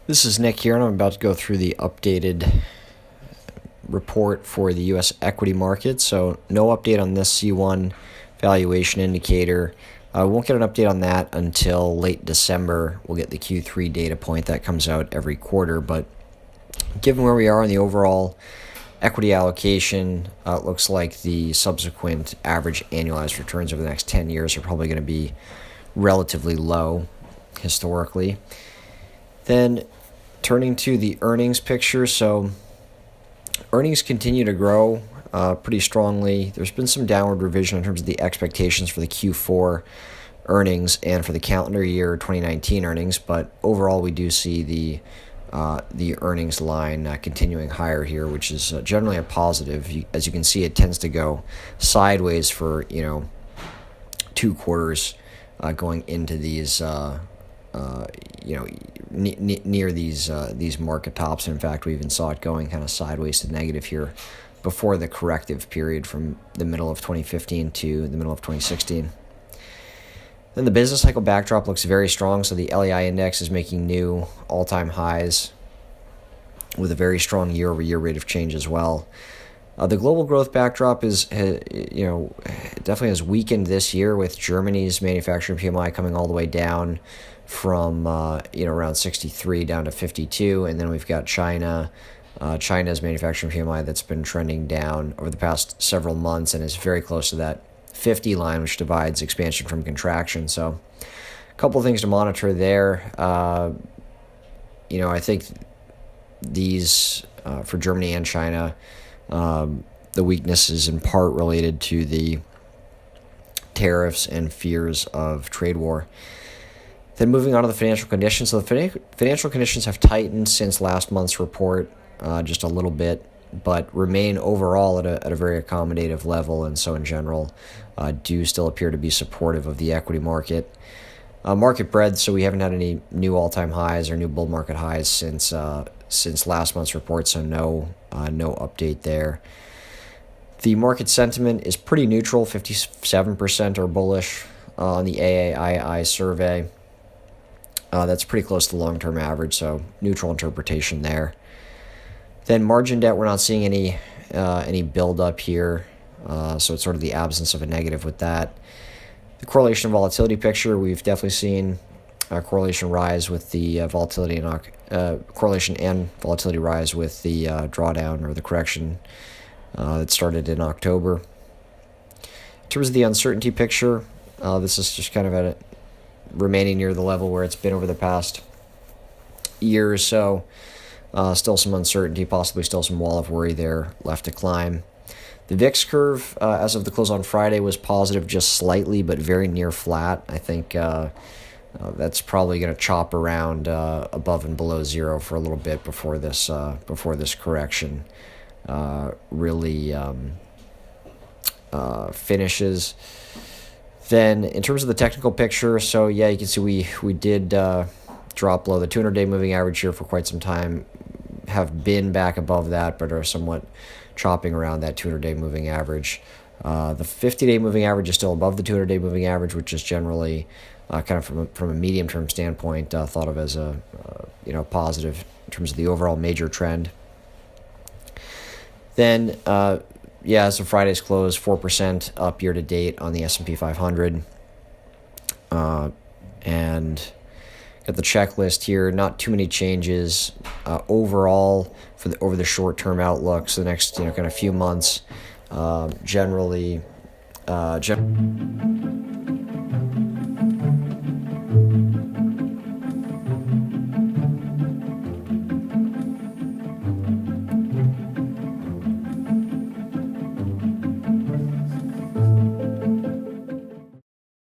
This is Nick here, and I'm about to go through the updated report for the U.S. equity market. So no update on this C1 valuation indicator. We won't get an update on that until late December. We'll get the Q3 data point that comes out every quarter. But given where we are in the overall equity allocation, it looks like the subsequent average annualized returns over the next 10 years are probably going to be relatively low historically. Then turning to the earnings picture, so earnings continue to grow pretty strongly. There's been some downward revision in terms of the expectations for the Q4 earnings and for the calendar year 2019 earnings, but overall we do see the earnings line continuing higher here, which is generally a positive. As you can see, it tends to go sideways for 2 quarters going into these near these market tops. In fact, we even saw it going kind of sideways to negative here before the corrective period from the middle of 2015 to the middle of 2016. Then the business cycle backdrop looks very strong, so the LEI index is making new all-time highs with a very strong year-over-year rate of change as well. The global growth backdrop definitely has weakened this year, with Germany's manufacturing PMI coming all the way down from around 63 down to 52, and then we've got China's manufacturing PMI that's been trending down over the past several months and is very close to that 50 line, which divides expansion from contraction. So a couple of things to monitor there. I think these for Germany and China, the weakness is in part related to the tariffs and fears of trade war. Then moving on to the financial conditions. So the financial conditions have tightened since last month's report just a little bit, but remain overall at a very accommodative level, and so in general do still appear to be supportive of the equity market. Market breadth, so we haven't had any new all-time highs or new bull market highs since last month's report, so no update there. The market sentiment is pretty neutral. 57% are bullish on the AAII survey. That's pretty close to the long-term average, so neutral interpretation there. Then margin debt, we're not seeing any build-up here, so it's sort of the absence of a negative with that. The correlation and volatility picture, we've definitely seen a correlation rise with the correlation and volatility rise with the drawdown or the correction that started in October. In terms of the uncertainty picture, this is just kind of remaining near the level where it's been over the past year or so. Still some uncertainty, possibly still some wall of worry there left to climb. The VIX curve, as of the close on Friday, was positive just slightly, but very near flat. I think that's probably going to chop around above and below zero for a little bit before this correction really finishes. Then in terms of the technical picture, so yeah, you can see we did drop below the 200-day moving average here for quite some time, have been back above that, but are somewhat chopping around that 200-day moving average. The 50-day moving average is still above the 200-day moving average, which is generally kind of from a medium-term standpoint thought of as a positive in terms of the overall major trend. Then so Friday's close, 4% up year to date on the S&P 500. And got the checklist here, not too many changes overall over the short-term outlook. So the next kind of few months, generally.